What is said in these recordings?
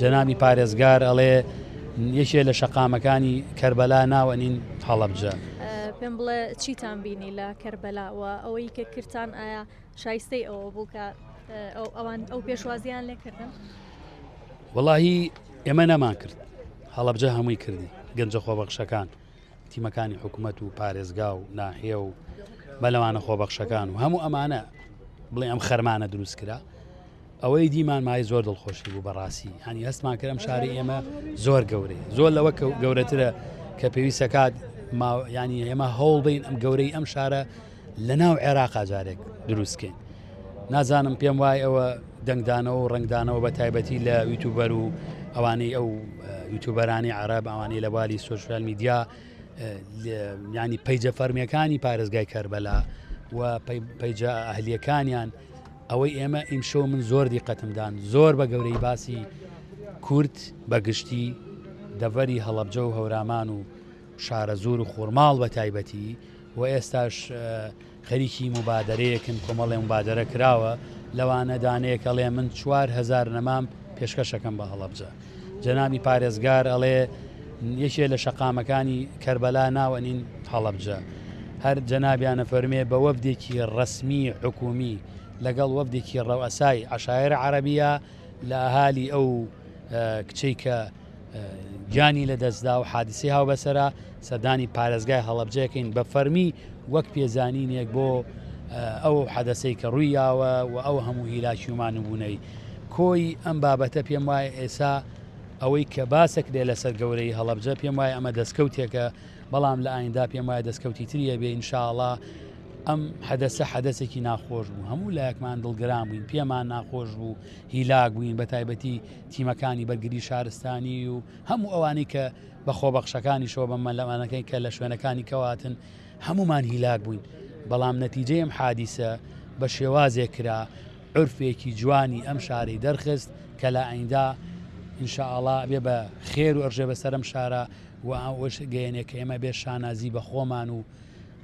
جەنابی پارێزگار ئەڵێ یەکێ لە شەقامەکانی کەربەلا ناوەنین هەڵەبجە. پێم بڵێ چیتان بینی لە کەربەلاوە ئەوەی کە کرتان ئایا شایستەی ئەوە بوو کە ئەو پێشوازیان لێکردن؟ وەڵاهی ئێمە نەمان کرد، هەڵەبجە هەمووی کردی، گەنجە خۆبەخشەکان، تیمەکانی حکوومەت و پارێزگا و ناحیە و بەلەوانە خۆبەخشەکان و هەموو ئەمانە بڵێ ئەم خەرمانە دروست کرا. ئەوەی دیمان مای زۆر دڵخۆشی بوو بەڕاستی، هەنی هەستمان کردم شاری ئێمە زۆر گەورەی، زۆر لەوە گەورەترە کە پێویستە کات ینی ئێمە هەوڵ بین ئەم گەورەی ئەم شارە لە ناو عێراقا جارێک دروستکەین. نازانم پێم وای ئەوە دەنگدانەوە و ڕنگدانەوە بە تایبەتی لە یوتیوبەر و ئەوانەی ئەو یوتیوبەرانی عەرەب ئەوانەی لە بواری سۆشیال میدیا ینی پەیجە فەرمیەکانی پارێزگای کەربەلا و پەیجە ئەهلیەکانیان ئەوەی ئێمە ئیمشەو من زۆر دیقەتمدان زۆر بە گەورەی باسی کورد بەگشتی دەڤەری هەڵەبجە و هەورامان و شارە زۆر و خۆرماڵ بە تایبەتی و ئێستاش خەریکی مبادرەیەکن کۆمەڵێ مبادرە کراوە لەوانە دانەیەکەڵێ من 4,000 نەمام پێشکەشەکەم بە هەڵەبجە. جەنابی پارێزگار ئەڵێ یەکێ لە شەقامەکانی کەربەلا ناوەنین هەڵەبجە. هەر جەنابیانە فەرمێ بە وەفدێکی ڕەسمی حکومی لەگەڵ وەفدێکی ڕەوئەسای عەشایر عەرەبیە لە ئەهالی ئەو کچەی کە گیانی لە دەستدا و حادیسەی هاوبەسەرە سەردانی پارێزگای هەڵەبجەکەین بە فەرمی وەک پێزانینێک بۆ ئەو حەدەسەی کە ڕوویاوە و ئەو هەموو هیلاکی ومانبوونەی کۆی ئەم بابەتە پێم وایە ئێسا ئەوەی کە باسەک لێ لەسەر گەورەی هەڵەبجە پێم وایە ئەمە دەستکەوتێکە، بەڵام لە ئایندا پێم وایە دەستکەوتی تریە بێ ئینشاءڵڵا. ئەم حەدەسە حەدەسێکی ناخۆش بوو، هەموو لایەکمان دڵگران بووین، پێمان ناخۆش بوو، هیلاک بووین بە تایبەتی تیمەکانی بەرگری شارستانی و هەموو ئەوانەی کە بە خۆبەخشەکانی شۆ بە مەلەمانەکەی کە لە شوێنەکانی کەواتن هەمومان هیلاک بووین. بەڵام نەتیجەی ئەم حادیسە بە شێوازێک کرا عورفێکی جوانی ئەم شارەی دەرخست کە لە ئایندا ئینشاءڵڵا بێ بە خێر و ئەرژێ بەسەرم شارە و ئەوش گەیەنێک کە ئێمە بێ شانازی بە خۆمان و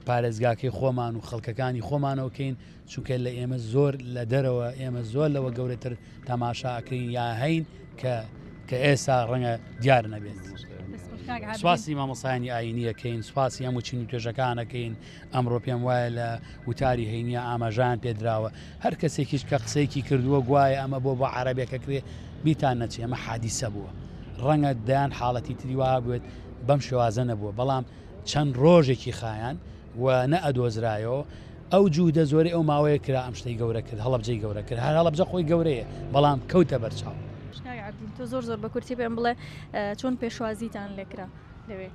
پارێزگاکەی خۆمان و خەڵکەکانی خۆمانەوەکەین، چونکە لە ئێمە زۆر لە دەرەوە ئێمە زۆر لەوە گەورەتر تەماشاکەین یا هەین کە ئێستا ڕەنگە دیار نەبێت. سواسی مامۆسایانی ئاینیەکەین، سواسی هەموو چین و توێژەکانەکەین. ئەمڕۆ پێم وایە لە وتاری هەینیە ئاماژان پێدراوە هەر کەسێکیش کە قسەیەکی کردووە گوایە ئەمە بۆ عەرەبێکە کرێ بیتان نەچێ، ئەمە حادیسە بووە، ڕەنگە دەیان حاڵەتی تری وا بێت بەم شێوازە نەبووە، بەڵام چەند ڕۆژێکی خایان و نە ئەدۆزرایەوە ئەو جوودە زۆری ئەو ماوەیە کرا ئەم شتەی گەورە کرد، هەڵەبجەی گەورە کرد. هەر هەڵەبجە خۆی گەورەیە بەڵام کەوتە بەرچاو. تۆ زۆر بە کورتی پێم بڵێ چۆن پێشوازیتان لێکرا لەوێ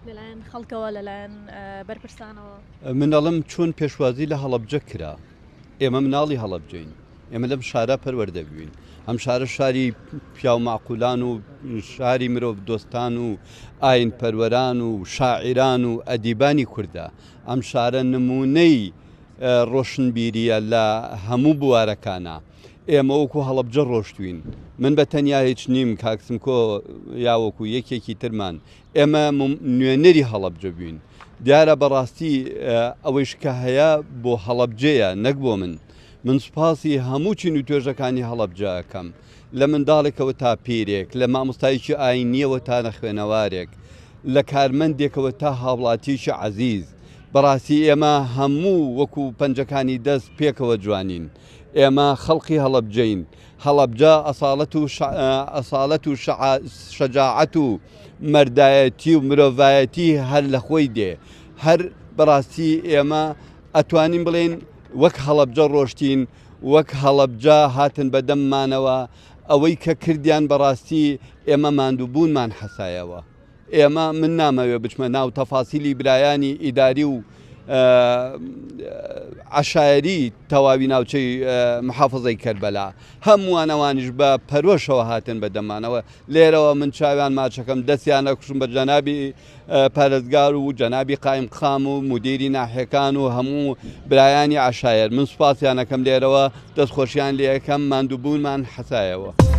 لەلایەن خەڵکەوە لەلایەن بەرپرسانەوە؟ من دەڵم چۆن پێشوازی لە هەڵەبجە کرا. ئێمە مناڵی هەڵەبجەین، ئێمە لەم شارە پەروەردەبووین. ئەم شارە شاری پیا و معقولان و شاری مرۆڤ دۆستان و ئاین پەروەران و شاعیران و ئەدیبانی کوردە. ئەم شارە نمونەی ڕۆشنبیریە لە هەموو بوارەکانە. ئێمە وەکو هەڵەبجە ڕۆشتوین، من بە تەنیا هیچ نیم کاکسمکۆ یاوەکو یەکێکی ترمان، ئێمە نوێنەری هەڵەبجە بووین. دیارە بەڕاستی ئەوەیش کە هەیە بۆ هەڵەبجەیە نەک بۆ من سوپاسی هەموو چین و توێژەکانی هەڵەبجەکەم، لە منداڵێکەوە تا پیرێک، لە مامۆستایکی ئاینیەوە تا نەخوێنەوارێک، لە کارمەندێکەوە تا هاوڵاتیکی عەزیز. بەڕاستی ئێمە هەموو وەکو پەنجەکانی دەست پێکەوە جوانین. ئێمە خەڵقی هەڵەبجەین. هەڵەبجە ئەساڵەت و شەجاعەت و مەردایەتی و مرۆڤایەتی هەر لە خۆی دێ. هەر بەڕاستی ئێمە ئەتوانین بڵێن وەک هەڵەبجە ڕۆشتین، وەک هەڵەبجە هاتن بەدەممانەوە. ئەوەی کە کردیان بەڕاستی ئێمە ماندووبوونمان حەسایەوە. ئێمە من نامەوێ بچمە ناو تەفاسیلی برایانی ئیداری و عەشایری تەواوی ناوچەی محافەزەی کەربەلا، هەمووانەوانیش بە پەرۆشەوە هاتن بەدەمانەوە. لێرەوە من چاویان ماچەکەم دەستیان نەکوشم بە جەنابی پارێزگار و جەنابی قایم خام و مدیری ناحیەکان و هەموو برایانی عەشایر. من سوپاسیانەکەم لێرەوە دەستخۆشیان لێ یەکەم ماندووبوونمان حەسایەوە.